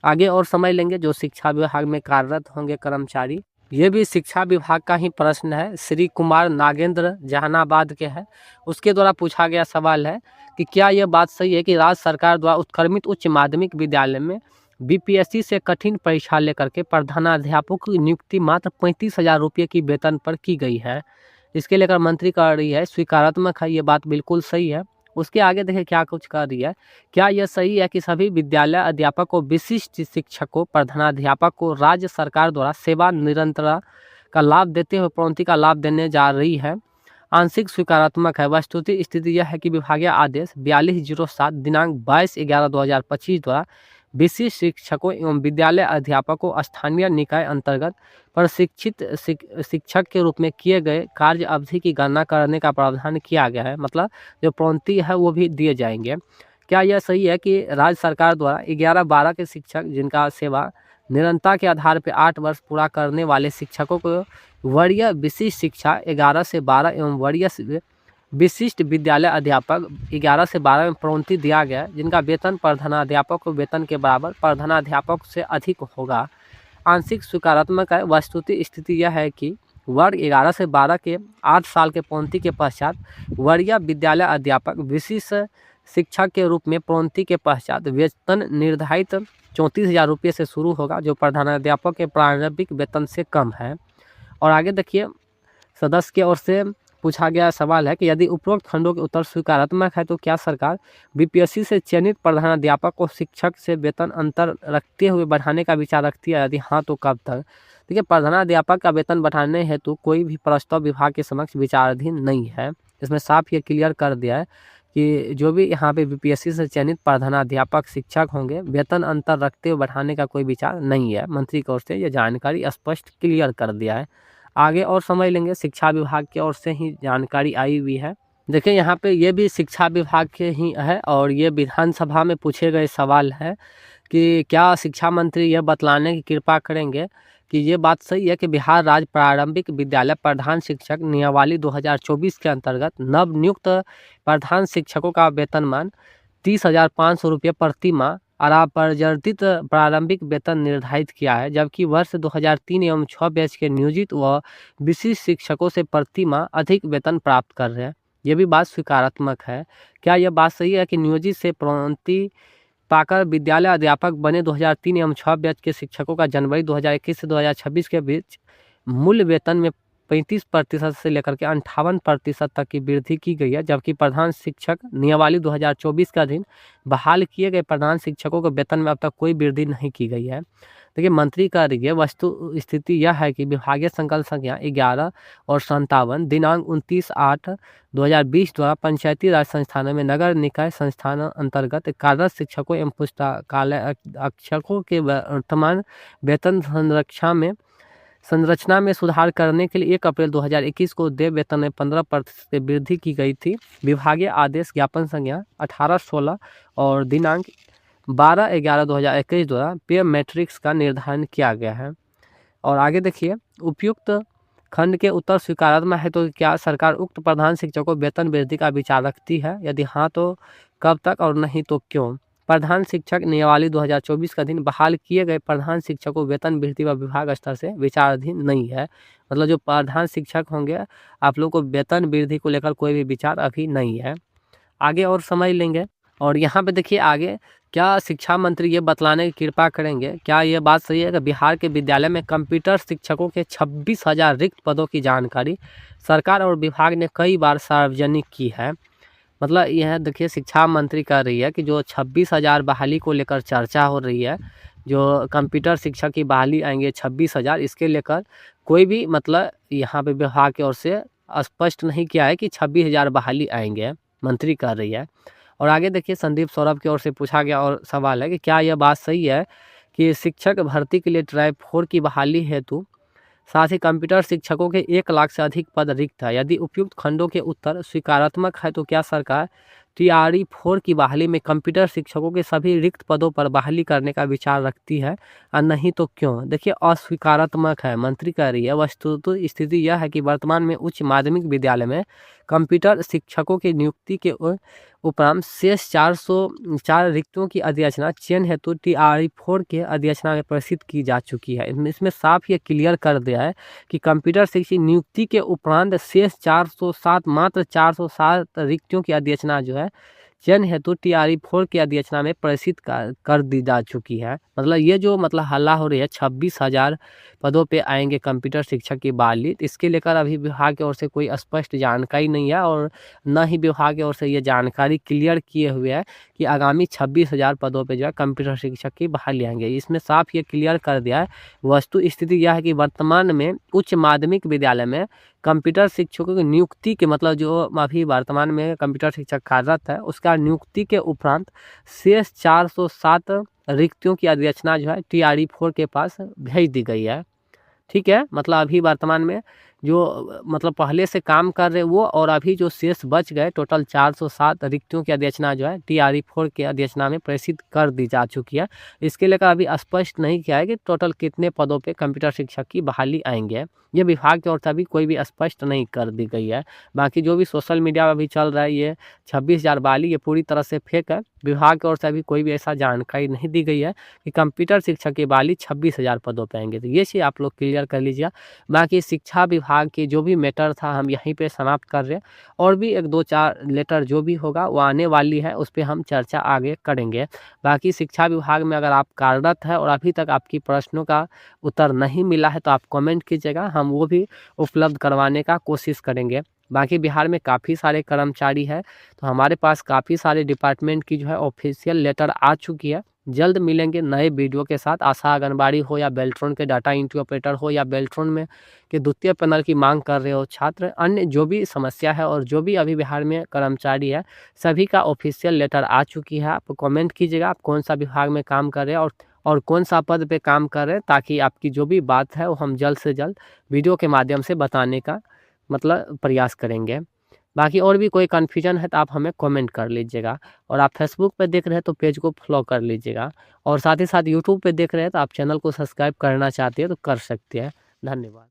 आगे और समझ लेंगे जो शिक्षा विभाग में कार्यरत होंगे कर्मचारी। ये भी शिक्षा विभाग का ही प्रश्न है, श्री कुमार नागेंद्र जहानाबाद के हैं। उसके द्वारा पूछा गया सवाल है कि क्या यह बात सही है कि राज्य सरकार द्वारा उत्क्रमित उच्च माध्यमिक विद्यालय में बीपीएससी से कठिन परीक्षा लेकर के प्रधानाध्यापकों की नियुक्ति मात्र 35,000 रुपये की वेतन पर की गई है। इसके लेकर मंत्री कह रही है स्वीकारात्मक है, ये बात बिल्कुल सही है। उसके आगे देखिए क्या कुछ कह रही है, क्या यह सही है कि सभी विद्यालय अध्यापक को, विशिष्ट शिक्षक को, प्रधानाध्यापक को राज्य सरकार द्वारा सेवा निरंतरता का लाभ देते हुए प्रोन्नति का लाभ देने जा रही है? आंशिक स्वीकारात्मक है। वस्तुतः स्थिति यह है कि विभागीय आदेश 4207 दिनांक 22/11/2025 द्वारा विशिष्ट शिक्षकों एवं विद्यालय अध्यापकों स्थानीय निकाय अंतर्गत प्रशिक्षित शिक्षक के रूप में किए गए कार्य अवधि की गणना करने का प्रावधान किया गया है। मतलब जो प्रोन्नति है वो भी दिए जाएंगे। क्या यह सही है कि राज्य सरकार द्वारा 11-12 के शिक्षक जिनका सेवा निरंतरता के आधार पर 8 वर्ष पूरा करने वाले शिक्षकों को वरीय विशिष्ट शिक्षा 11 से 12 एवं वरीय विशिष्ट विद्यालय अध्यापक 11 से 12 में प्रोन्नति दिया गया है, जिनका वेतन प्रधानाध्यापक को वेतन के बराबर प्रधानाध्यापक से अधिक होगा? आंशिक स्वीकारात्मक है। वस्तुतः स्थिति यह है कि वर्ग 11 से 12 के 8 साल के प्रोन्नति के पश्चात वरीय विद्यालय अध्यापक विशिष्ट शिक्षक के रूप में प्रोन्नति के पश्चात वेतन निर्धारित 34,000 रुपये से शुरू होगा, जो प्रधानाध्यापक के प्रारंभिक वेतन से कम है। और आगे देखिए सदस्य की ओर से पूछा गया सवाल है कि यदि उपरोक्त खंडों के उत्तर स्वीकारात्मक है तो क्या सरकार बीपीएससी से चयनित प्रधानाध्यापक को शिक्षक से वेतन अंतर रखते हुए बढ़ाने का विचार रखती है? यदि हाँ तो कब तक? देखिए प्रधानाध्यापक का वेतन बढ़ाने हेतु कोई भी प्रस्ताव विभाग के समक्ष विचाराधीन नहीं है। इसमें साफ ये क्लियर कर दिया है कि जो भी यहाँ पे बीपीएससी से चयनित प्रधानाध्यापक शिक्षक होंगे वेतन अंतर रखते हुए बढ़ाने का कोई विचार नहीं है। मंत्री की ओर से ये जानकारी स्पष्ट क्लियर कर दिया है। आगे और समझ लेंगे शिक्षा विभाग की ओर से ही जानकारी आई हुई है। देखिए यहाँ पे ये भी शिक्षा विभाग के ही है और ये विधानसभा में पूछे गए सवाल है कि क्या शिक्षा मंत्री यह बतलाने की कृपा करेंगे कि ये बात सही है कि बिहार राज्य प्रारंभिक विद्यालय प्रधान शिक्षक नियमावली 2024 के अंतर्गत नव नियुक्त प्रधान शिक्षकों का वेतनमान 30,500 रुपये प्रति माह अरापरिवर्तित प्रारंभिक वेतन निर्धारित किया है, जबकि वर्ष 2003 एवं 6 बैच के नियोजित व विशिष्ट शिक्षकों से प्रति माह अधिक वेतन प्राप्त कर रहे हैं। ये भी बात स्वीकारात्मक है। क्या यह बात सही है कि नियोजित से प्रोन्नति पाकर विद्यालय अध्यापक बने 2003 एवं 6 बैच के शिक्षकों का जनवरी 2021 से 2026 के बीच मूल वेतन में 35% से लेकर के 58% तक की वृद्धि की गई है, जबकि प्रधान शिक्षक नियमावली 2024 के अधीन बहाल किए गए प्रधान शिक्षकों के वेतन में अब तक कोई वृद्धि नहीं की गई है? देखिए मंत्री कह रही है वस्तु स्थिति यह है कि विभागीय संकल्प संख्या 11 और 57 दिनांक 29/8/2020 द्वारा पंचायती राज संस्थानों में नगर निकाय संस्थान अंतर्गत कार्यरत शिक्षकों एवं पुस्तकालय अक्षकों के वर्तमान वेतन संरचना में सुधार करने के लिए 1 अप्रैल 2021 को देय वेतन में 15% की वृद्धि की गई थी। विभागीय आदेश ज्ञापन संख्या 1816 और दिनांक 12/11/2021 द्वारा पे मैट्रिक्स का निर्धारण किया गया है। और आगे देखिए उपयुक्त खंड के उत्तर स्वीकारात्मक है तो क्या सरकार उक्त प्रधान शिक्षकों को वेतन वृद्धि का विचार रखती है? यदि हाँ तो कब तक और नहीं तो क्यों? प्रधान शिक्षक नियमावली 2024 का अधीन बहाल किए गए प्रधान शिक्षकों को वेतन वृद्धि व विभाग स्तर से विचाराधीन नहीं है। मतलब जो प्रधान शिक्षक होंगे आप लोग को वेतन वृद्धि को लेकर कोई भी विचार अभी नहीं है। आगे और समझ लेंगे। और यहाँ पे देखिए आगे क्या शिक्षा मंत्री ये बतलाने की कृपा करेंगे, क्या ये बात सही है कि बिहार के विद्यालय में कंप्यूटर शिक्षकों के 26,000 रिक्त पदों की जानकारी सरकार और विभाग ने कई बार सार्वजनिक की है? मतलब यह देखिए शिक्षा मंत्री कह रही है कि जो 26,000 बहाली को लेकर चर्चा हो रही है, जो कंप्यूटर शिक्षक की बहाली आएंगे 26,000, इसके लेकर कोई भी मतलब यहाँ पे विभाग की ओर से स्पष्ट नहीं किया है कि 26,000 बहाली आएंगे, मंत्री कह रही है। और आगे देखिए संदीप सौरभ की ओर से पूछा गया और सवाल है कि क्या यह बात सही है कि शिक्षक भर्ती के लिए ट्राई 4 की बहाली हेतु साथ ही कंप्यूटर शिक्षकों के 1 लाख से अधिक पद रिक्त है? यदि उपयुक्त खंडों के उत्तर स्वीकारात्मक है तो क्या सरकार TRE 4 की बहाली में कंप्यूटर शिक्षकों के सभी रिक्त पदों पर बहाली करने का विचार रखती है और नहीं तो क्यों? देखिए अस्वीकारात्मक है, मंत्री कह रही है। वस्तुतः स्थिति यह है कि वर्तमान में उच्च माध्यमिक विद्यालय में कंप्यूटर शिक्षकों की नियुक्ति के उपरांत शेष 404 रिक्तों की अधिसूचना चयन हेतु TRE 4 के अधिसूचना में प्रसिद्ध की जा चुकी है। इसमें साफ ये क्लियर कर दिया है कि कंप्यूटर शिक्षक नियुक्ति के उपरांत शेष 407 मात्र 407 रिक्तियों की अधिसूचना जो है चयन हेतु TRE 4 की अधिसूचना में प्रसिद्ध कर दी जा चुकी है। मतलब ये जो मतलब हल्ला हो रही है 26,000 पदों पे आएंगे कंप्यूटर शिक्षक की बहाली, इसके लेकर अभी विभाग की ओर से कोई स्पष्ट जानकारी नहीं है और न ही विभाग की ओर से ये जानकारी क्लियर किए हुए है कि आगामी 26,000 पदों पे जो है कंप्यूटर शिक्षक की बहाली आएंगे। इसमें साफ ये क्लियर कर दिया है। वस्तु स्थिति यह है कि वर्तमान में उच्च माध्यमिक विद्यालय में कंप्यूटर शिक्षकों की नियुक्ति के मतलब जो अभी वर्तमान में कंप्यूटर शिक्षक कार्यरत है उसका नियुक्ति के उपरांत शेष 407 रिक्तियों की अधिसूचना जो है TRE 4 के पास भेज दी गई है। ठीक है, मतलब अभी वर्तमान में जो मतलब पहले से काम कर रहे वो और अभी जो शेष बच गए टोटल 407 रिक्तियों की अधिसूचना जो है TRE 4 के अधिसूचना में प्रसिद्ध कर दी जा चुकी है। इसके लेकर अभी स्पष्ट नहीं किया है कि टोटल कितने पदों पे कंप्यूटर शिक्षक की बहाली आएंगे। ये विभाग की ओर से अभी कोई भी स्पष्ट नहीं कर दी गई है। बाकी जो भी सोशल मीडिया में अभी चल रहा है ये 26,000 बहाली ये पूरी तरह से फेक है। विभाग की ओर से अभी कोई भी ऐसा जानकारी नहीं दी गई है कि कंप्यूटर शिक्षक की बहाली 26,000 पदों पे आएंगे। तो ये चीज़ आप लोग क्लियर कर लीजिए। बाकी शिक्षा विभाग के जो भी मैटर था हम यहीं पे समाप्त कर रहे हैं और भी 1-2-4 लेटर जो भी होगा वो आने वाली है, उस पर हम चर्चा आगे करेंगे। बाकी शिक्षा विभाग में अगर आप कार्यरत है और अभी तक आपकी प्रश्नों का उत्तर नहीं मिला है तो आप कमेंट कीजिएगा, हम वो भी उपलब्ध करवाने का कोशिश करेंगे। बाकी बिहार में काफ़ी सारे कर्मचारी है तो हमारे पास काफ़ी सारे डिपार्टमेंट की जो है ऑफिशियल लेटर आ चुकी है। जल्द मिलेंगे नए वीडियो के साथ। आशा आंगनबाड़ी हो या बेल्ट्रॉन के डाटा एंट्री ऑपरेटर हो या बेल्ट्रॉन में के द्वितीय पैनल की मांग कर रहे हो छात्र, अन्य जो भी समस्या है और जो भी अभी बिहार में कर्मचारी है सभी का ऑफिशियल लेटर आ चुकी है। आप कमेंट कीजिएगा आप कौन सा विभाग में काम कर रहे हैं और कौन सा पद पे काम कर रहे हैं, ताकि आपकी जो भी बात है वो हम जल्द से जल्द वीडियो के माध्यम से बताने का मतलब प्रयास करेंगे। बाकी और भी कोई कन्फ्यूजन है तो आप हमें कमेंट कर लीजिएगा और आप फेसबुक पे देख रहे हैं तो पेज को फॉलो कर लीजिएगा और साथ ही साथ यूट्यूब पे देख रहे हैं तो आप चैनल को सब्सक्राइब करना चाहते हैं तो कर सकते हैं। धन्यवाद।